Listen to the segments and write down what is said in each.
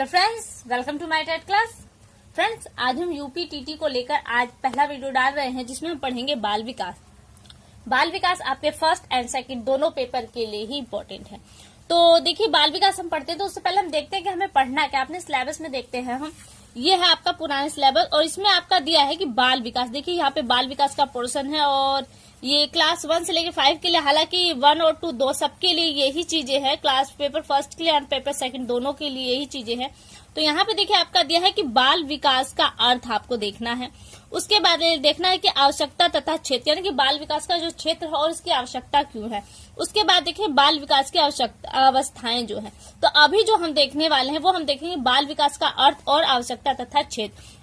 Hello friends, welcome to my TET class. Friends, आज हम UP TT को लेकर आज पहला वीडियो डाल रहे हैं जिसमें हम पढ़ेंगे बाल विकास। बाल विकास आपके फर्स्ट एंड सेकंड दोनों पेपर के लिए ही इम्पोर्टेंट है। तो देखिए, बाल विकास हम पढ़ते हैं तो उससे पहले हम देखते हैं कि हमें पढ़ना क्या। अपने सिलेबस में देखते हैं हम, ये है आपका पुराना सिलेबस और इसमें आपका दिया है कि बाल विकास। देखिए यहाँ पे बाल विकास का पोर्शन है और ये क्लास 1 से लेकर 5 के लिए, हालांकि 1 और 2 दो सबके लिए यही चीजें हैं। क्लास पेपर फर्स्ट के लिए और पेपर सेकंड दोनों के लिए यही चीजें हैं। तो यहाँ पे देखिए आपका दिया है कि बाल विकास का अर्थ आपको देखना है। उसके बाद देखना है कि आवश्यकता तथा क्षेत्र, यानी कि बाल विकास का जो क्षेत्र है और इसकी आवश्यकता क्यों है। उसके बाद देखिए बाल विकास की आवश्यकता अवस्थाएं जो है। तो अभी जो हम देखने वाले हैं वो हम देखेंगे बाल विकास का अर्थ और आवश्यकता तथा क्षेत्र।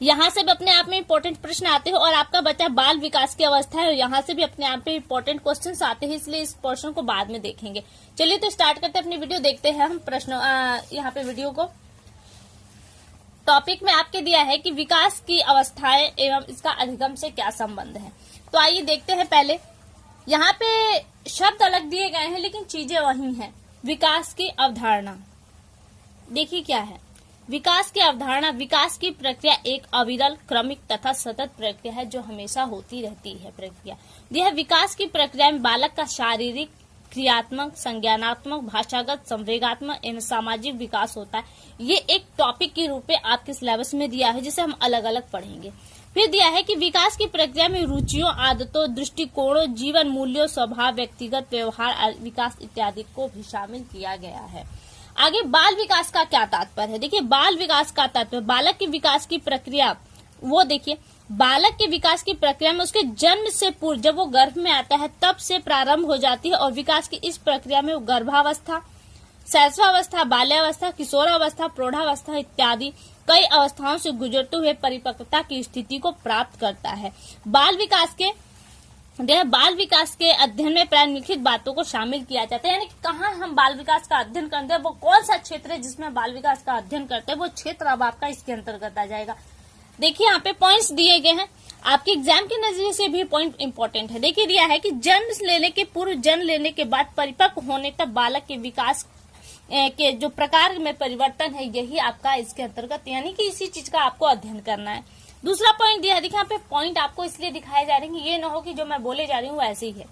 यहाँ से भी अपने आप में इम्पोर्टेंट प्रश्न आते हैं और आपका बच्चा बाल विकास की अवस्था है, यहाँ से भी अपने आप में इम्पोर्टेंट क्वेश्चंस आते हैं, इसलिए इस पोर्शन को बाद में देखेंगे। चलिए तो स्टार्ट करते हैं अपनी वीडियो। देखते हैं हम प्रश्न यहाँ पे वीडियो को। टॉपिक में आपके दिया है कि विकास की अवस्थाएं एवं इसका अधिगम से क्या संबंध है। तो आइए देखते हैं। पहले यहाँ पे शब्द अलग दिए गए हैं लेकिन चीजें वही हैं। विकास की अवधारणा देखिए क्या है। विकास की अवधारणा, विकास की प्रक्रिया एक अविरल, क्रमिक तथा सतत प्रक्रिया है जो हमेशा होती रहती है। प्रक्रिया यह विकास की प्रक्रिया में बालक का शारीरिक, क्रियात्मक, संज्ञानात्मक, भाषागत, संवेगात्मक एवं सामाजिक विकास होता है। ये एक टॉपिक के रूप में आपके सिलेबस में दिया है जिसे हम अलग अलग पढ़ेंगे। फिर दिया है कि विकास की प्रक्रिया में रुचियों, आदतों, दृष्टिकोणों, जीवन मूल्यों, स्वभाव, व्यक्तिगत व्यवहार विकास इत्यादि को भी शामिल किया गया है। आगे बाल विकास का क्या तात्पर्य है। देखिए बाल विकास का तात्पर्य बालक के विकास की प्रक्रिया, वो देखिए बालक के विकास की प्रक्रिया में उसके जन्म से पूर्व, जब वो गर्भ में आता है तब से प्रारंभ हो जाती है और विकास की इस प्रक्रिया में वो गर्भावस्था, शैशवावस्था, बाल्यावस्था, किशोरावस्था, प्रौढ़ावस्था इत्यादि कई अवस्थाओं से गुजरते हुए परिपक्वता की स्थिति को प्राप्त करता है। बाल विकास के अध्ययन में प्राय निम्नलिखित बातों को शामिल किया जाता है। यानी कि कहाँ हम बाल विकास का अध्ययन करते हैं, वो कौन सा क्षेत्र है जिसमें बाल विकास का अध्ययन करते हैं, वो क्षेत्र अब आपका इसके अंतर्गत आ जाएगा। देखिए यहाँ पे पॉइंट्स दिए गए हैं, आपके एग्जाम के नजरिए से भी पॉइंट इंपॉर्टेंट है। देखिए दिया है कि जन्म लेने के पूर्व, जन्म लेने के बाद परिपक्व होने तक बालक के विकास के जो प्रकार में परिवर्तन है, यही आपका इसके अंतर्गत, यानी कि इसी चीज का आपको अध्ययन करना है। दूसरा पॉइंट दिया है, देखिए यहाँ पे पॉइंट आपको इसलिए दिखाए जा रहे हैं कि ये ना हो कि जो मैं बोले जा रही हूँ वैसे ही है।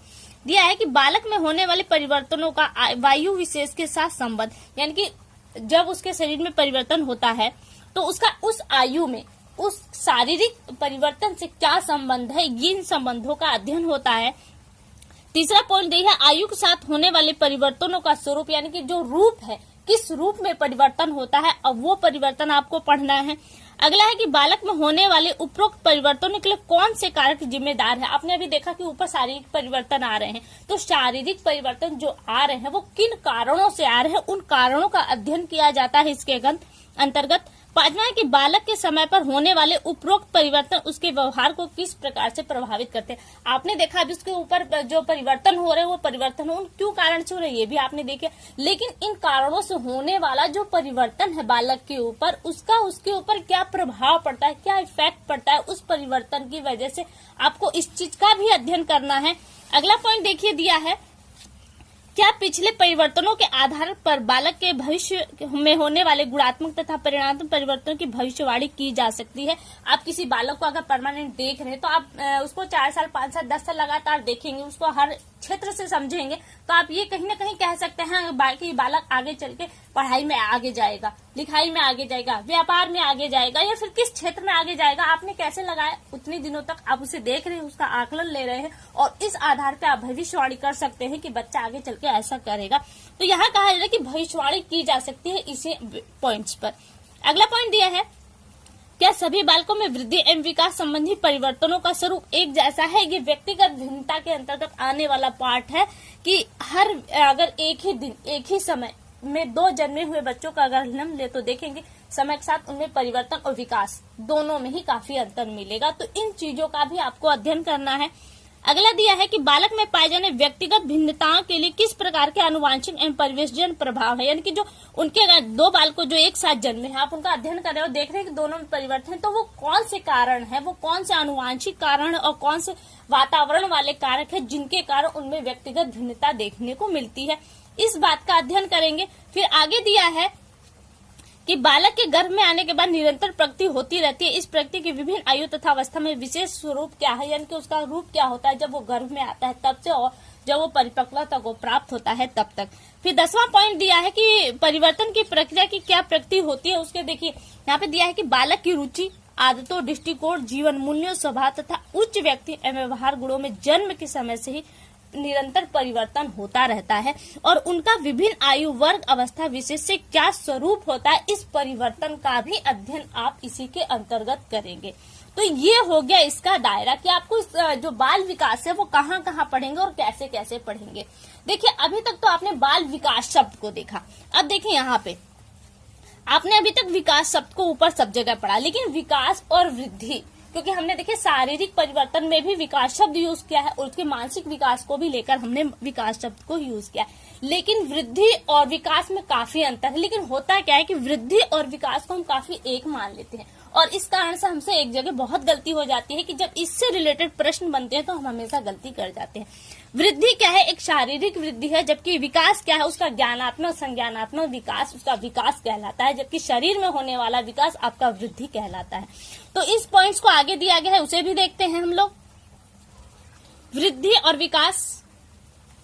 दिया है कि बालक में होने वाले परिवर्तनों का वायु विशेष के साथ संबंध, यानी कि जब उसके शरीर में परिवर्तन होता है तो उसका उस आयु में उस शारीरिक परिवर्तन से क्या संबंध है, इन संबंधों का अध्ययन होता है। तीसरा पॉइंट देखिए आयु के साथ होने वाले परिवर्तनों का स्वरूप, यानी कि जो रूप है, किस रूप में परिवर्तन होता है, अब वो परिवर्तन आपको पढ़ना है। अगला है कि बालक में होने वाले उपरोक्त परिवर्तनों के लिए कौन से कारक जिम्मेदार है। आपने अभी देखा कि ऊपर शारीरिक परिवर्तन आ रहे हैं, तो शारीरिक परिवर्तन जो आ रहे हैं वो किन कारणों से आ रहे हैं, उन कारणों का अध्ययन किया जाता है इसके अंतर्गत। पांचवा है कि बालक के समय पर होने वाले उपरोक्त परिवर्तन उसके व्यवहार को किस प्रकार से प्रभावित करते हैं। आपने देखा अभी उसके ऊपर जो परिवर्तन हो रहे हैं वो परिवर्तन उन क्यों कारण से हो रहे हैं ये भी आपने देखे, लेकिन इन कारणों से होने वाला जो परिवर्तन है बालक के ऊपर, उसका उसके ऊपर क्या प्रभाव पड़ता है, क्या इफेक्ट पड़ता है, उस परिवर्तन की वजह से आपको इस चीज का भी अध्ययन करना है। अगला पॉइंट देखिए दिया है, क्या पिछले परिवर्तनों के आधार पर बालक के भविष्य में होने वाले गुणात्मक तथा परिणामात्मक परिवर्तनों की भविष्यवाणी की जा सकती है। आप किसी बालक को अगर परमानेंट देख रहे हैं तो आप उसको 4 साल, 5 साल, 10 साल लगातार देखेंगे, उसको हर क्षेत्र से समझेंगे, तो आप ये कहीं ना कहीं कह सकते हैं कि बालक आगे चल के पढ़ाई में आगे जाएगा, लिखाई में आगे जाएगा, व्यापार में आगे जाएगा, या फिर किस क्षेत्र में आगे जाएगा। आपने कैसे लगाया, उतने दिनों तक आप उसे देख रहे हैं, उसका आकलन ले रहे हैं और इस आधार पर आप भविष्यवाणी कर सकते हैं कि बच्चा आगे चल के ऐसा करेगा। तो यहाँ कहा जा रहा है कि भविष्यवाणी की जा सकती है इसी पॉइंट्स पर। अगला पॉइंट दिया है, क्या सभी बालकों में वृद्धि एवं विकास संबंधी परिवर्तनों का स्वरूप एक जैसा है। ये व्यक्तिगत भिन्नता के अंतर्गत आने वाला पार्ट है कि अगर एक ही दिन, एक ही समय में 2 जन्मे हुए बच्चों का अगर हम ले तो देखेंगे समय के साथ उनमें परिवर्तन और विकास दोनों में ही काफी अंतर मिलेगा। तो इन चीजों का भी आपको अध्ययन करना है। अगला दिया है कि बालक में पाए जाने व्यक्तिगत भिन्नताओं के लिए किस प्रकार के आनुवांशिक एवं परिवेशजन्य प्रभाव है। यानी कि जो उनके 2 बालकों जो एक साथ जन्मे हैं, आप उनका अध्ययन कर रहे हो, देख रहे हैं कि दोनों में परिवर्तन है, तो वो कौन से कारण है, वो कौन से आनुवांशिक कारण है और कौन से वातावरण वाले कारक है जिनके कारण उनमें व्यक्तिगत भिन्नता देखने को मिलती है। इस बात का अध्ययन करेंगे। फिर आगे दिया है कि बालक के गर्भ में आने के बाद निरंतर प्रगति होती रहती है। इस प्रगति की विभिन्न आयु तथा अवस्था में विशेष स्वरूप क्या है, यानी कि उसका रूप क्या होता है जब वो गर्भ में आता है तब से और जब वो परिपक्वता को प्राप्त होता है तब तक। फिर 10वां पॉइंट दिया है कि परिवर्तन की प्रक्रिया की क्या प्रगति होती है। उसके देखिए यहाँ पे दिया है कि बालक की रुचि, आदतों, दृष्टिकोण, जीवन मूल्यों, स्वभाव तथा उच्च व्यक्ति एवं व्यवहार गुणों में जन्म के समय से ही निरंतर परिवर्तन होता रहता है और उनका विभिन्न आयु वर्ग अवस्था विशेष से क्या स्वरूप होता है, इस परिवर्तन का भी अध्ययन आप इसी के अंतर्गत करेंगे। तो ये हो गया इसका दायरा कि आपको जो बाल विकास है वो कहाँ कहाँ पढ़ेंगे और कैसे कैसे पढ़ेंगे। देखिए अभी तक तो आपने बाल विकास शब्द को देखा। अब देखिए यहाँ पे आपने अभी तक विकास शब्द को ऊपर सब जगह पढ़ा, लेकिन विकास और वृद्धि, क्योंकि हमने देखिए शारीरिक परिवर्तन में भी विकास शब्द यूज किया है और उसके मानसिक विकास को भी लेकर हमने विकास शब्द को यूज किया है, लेकिन वृद्धि और विकास में काफी अंतर है। लेकिन होता क्या है कि वृद्धि और विकास को हम काफी एक मान लेते हैं और इस कारण से हमसे एक जगह बहुत गलती हो जाती है कि जब इससे रिलेटेड प्रश्न बनते हैं तो हम हमेशा गलती कर जाते हैं। वृद्धि क्या है, एक शारीरिक वृद्धि है, जबकि विकास क्या है, उसका ज्ञानात्मक संज्ञानात्मक विकास उसका विकास कहलाता है, जबकि शरीर में होने वाला विकास आपका वृद्धि कहलाता है। तो इस पॉइंट्स को आगे दिया गया है, उसे भी देखते हैं हम लोग। वृद्धि और विकास,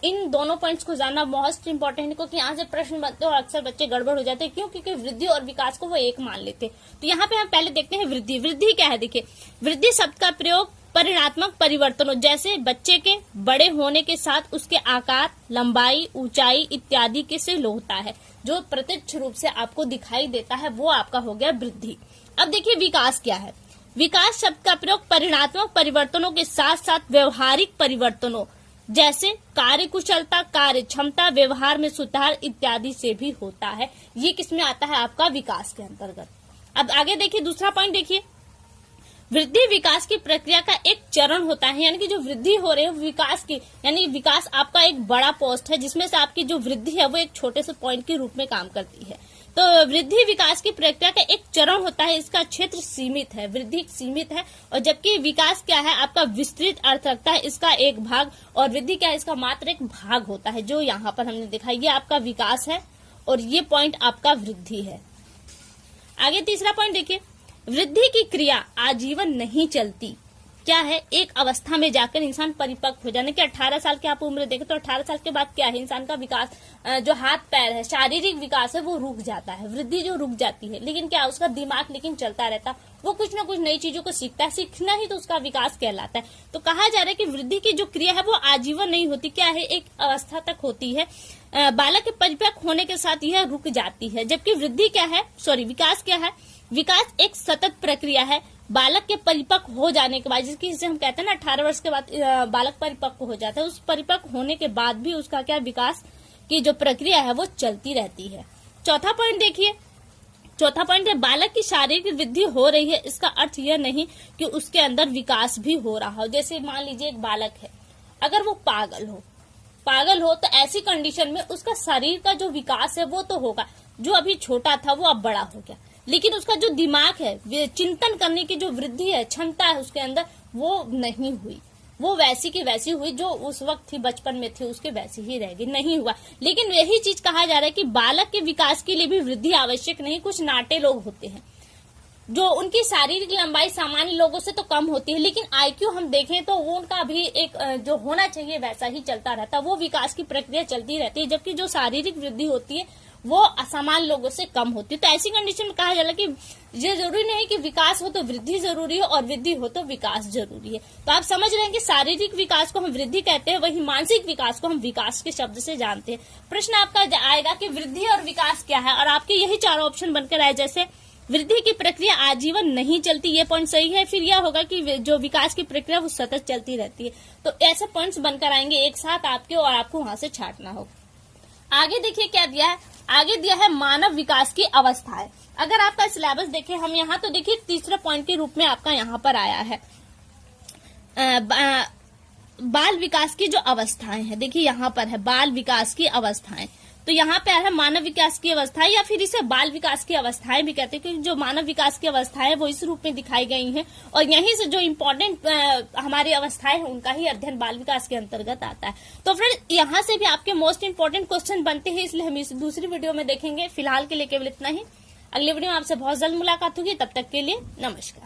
इन दोनों पॉइंट्स को जानना मोस्ट इंपॉर्टेंट है, क्योंकि यहाँ से प्रश्न बनते हैं और अक्सर बच्चे गड़बड़ हो जाते हैं। क्यों? क्योंकि वृद्धि और विकास को वो एक मान लेते हैं। तो यहाँ पे हम पहले देखते हैं वृद्धि। वृद्धि क्या है, देखिए वृद्धि शब्द का प्रयोग परिणात्मक परिवर्तनों, जैसे बच्चे के बड़े होने के साथ उसके आकार, लंबाई, ऊंचाई इत्यादि के से होता है, जो प्रत्यक्ष रूप से आपको दिखाई देता है, वो आपका हो गया वृद्धि। अब देखिए विकास क्या है। विकास शब्द का प्रयोग परिणात्मक परिवर्तनों के साथ साथ व्यवहारिक परिवर्तनों, जैसे कार्य कुशलता, कार्य क्षमता, व्यवहार में सुधार इत्यादि से भी होता है। ये किसमें आता है, आपका विकास के अंतर्गत। अब आगे देखिए दूसरा पॉइंट देखिए, वृद्धि विकास की प्रक्रिया का एक चरण होता है, यानी कि जो वृद्धि हो रही है विकास की, यानी विकास आपका एक बड़ा पोस्ट है जिसमें से आपकी जो वृद्धि है वो एक छोटे से पॉइंट के रूप में काम करती है। तो वृद्धि विकास की प्रक्रिया का एक चरण होता है, इसका क्षेत्र सीमित है, वृद्धि सीमित है, और जबकि विकास क्या है, आपका विस्तृत अर्थ रखता है, इसका एक भाग, और वृद्धि क्या है, इसका मात्र एक भाग होता है, जो यहाँ पर हमने देखा। ये आपका विकास है और ये पॉइंट आपका वृद्धि है। आगे तीसरा पॉइंट देखिए, वृद्धि की क्रिया आजीवन नहीं चलती। क्या है, एक अवस्था में जाकर इंसान परिपक्व हो जाने के 18 साल की आप उम्र देखें तो 18 साल के बाद क्या है, इंसान का विकास, जो हाथ पैर है, शारीरिक विकास है, वो रुक जाता है, वृद्धि जो रुक जाती है। लेकिन क्या, उसका दिमाग लेकिन चलता रहता, वो कुछ ना कुछ नई चीजों को सीखता है, सीखना ही तो उसका विकास कहलाता है। तो कहा जा रहा है कि वृद्धि की जो क्रिया है वो आजीवन नहीं होती, क्या है, एक अवस्था तक होती है, बालक के परिपक्व होने के साथ यह रुक जाती है। जबकि वृद्धि क्या है, विकास क्या है, विकास एक सतत प्रक्रिया है। बालक के परिपक्व हो जाने के बाद, जिसे हम कहते हैं ना 18 वर्ष के बाद बालक परिपक्व हो जाता है, उस परिपक्व होने के बाद भी उसका क्या, विकास की जो प्रक्रिया है वो चलती रहती है। चौथा पॉइंट देखिए, चौथा पॉइंट है बालक की शारीरिक वृद्धि हो रही है, इसका अर्थ यह नहीं कि उसके अंदर विकास भी हो रहा हो। जैसे मान लीजिए एक बालक है, अगर वो पागल हो तो ऐसी कंडीशन में उसका शरीर का जो विकास है वो तो होगा, जो अभी छोटा था वो अब बड़ा हो गया, लेकिन उसका जो दिमाग है, चिंतन करने की जो वृद्धि है, क्षमता है उसके अंदर, वो नहीं हुई, वो वैसी की वैसी हुई, जो उस वक्त थी, बचपन में थी, उसके वैसी ही रहेगी, नहीं हुआ। लेकिन यही चीज कहा जा रहा है कि बालक के विकास के लिए भी वृद्धि आवश्यक नहीं। कुछ नाटे लोग होते हैं जो उनकी शारीरिक लंबाई सामान्य लोगों से तो कम होती है, लेकिन आईक्यू हम देखें तो वो उनका भी एक जो होना चाहिए वैसा ही चलता रहता है, वो विकास की प्रक्रिया चलती रहती है। जबकि जो शारीरिक वृद्धि होती है वो असामान्य लोगों से कम होती है। तो ऐसी कंडीशन में कहा जा रहा है कि ये जरूरी नहीं कि विकास हो तो वृद्धि जरूरी है और वृद्धि हो तो विकास जरूरी है। तो आप समझ रहे हैं कि शारीरिक विकास को हम वृद्धि कहते हैं, वही मानसिक विकास को हम विकास के शब्द से जानते हैं। प्रश्न आपका आएगा कि वृद्धि और विकास क्या है, और आपके यही चारों ऑप्शन बनकर आए, जैसे वृद्धि की प्रक्रिया आजीवन नहीं चलती, ये पॉइंट सही है। फिर यह होगा कि जो विकास की प्रक्रिया वो सतत चलती रहती है। तो ऐसे पॉइंट्स बनकर आएंगे एक साथ आपके, और आपको वहां से छांटना होगा। आगे देखिए क्या दिया है, आगे दिया है मानव विकास की अवस्थाएं। अगर आपका सिलेबस देखें हम यहाँ, तो देखिए तीसरे पॉइंट के रूप में आपका यहाँ पर आया है बाल विकास की जो अवस्थाएं हैं। देखिए यहाँ पर है बाल विकास की अवस्थाएं, तो यहाँ पे है मानव विकास की अवस्थाएं, या फिर इसे बाल विकास की अवस्थाएं भी कहते हैं, क्योंकि जो मानव विकास की अवस्थाएं वो इस रूप में दिखाई गई हैं, और यहीं से जो इम्पोर्टेंट हमारी अवस्थाएं हैं उनका ही अध्ययन बाल विकास के अंतर्गत आता है। तो फिर यहाँ से भी आपके मोस्ट इंपोर्टेंट क्वेश्चन बनते हैं, इसलिए हम इस दूसरी वीडियो में देखेंगे। फिलहाल के लिए केवल इतना ही। अगली वीडियो में आपसे बहुत जल्द मुलाकात होगी, तब तक के लिए नमस्कार।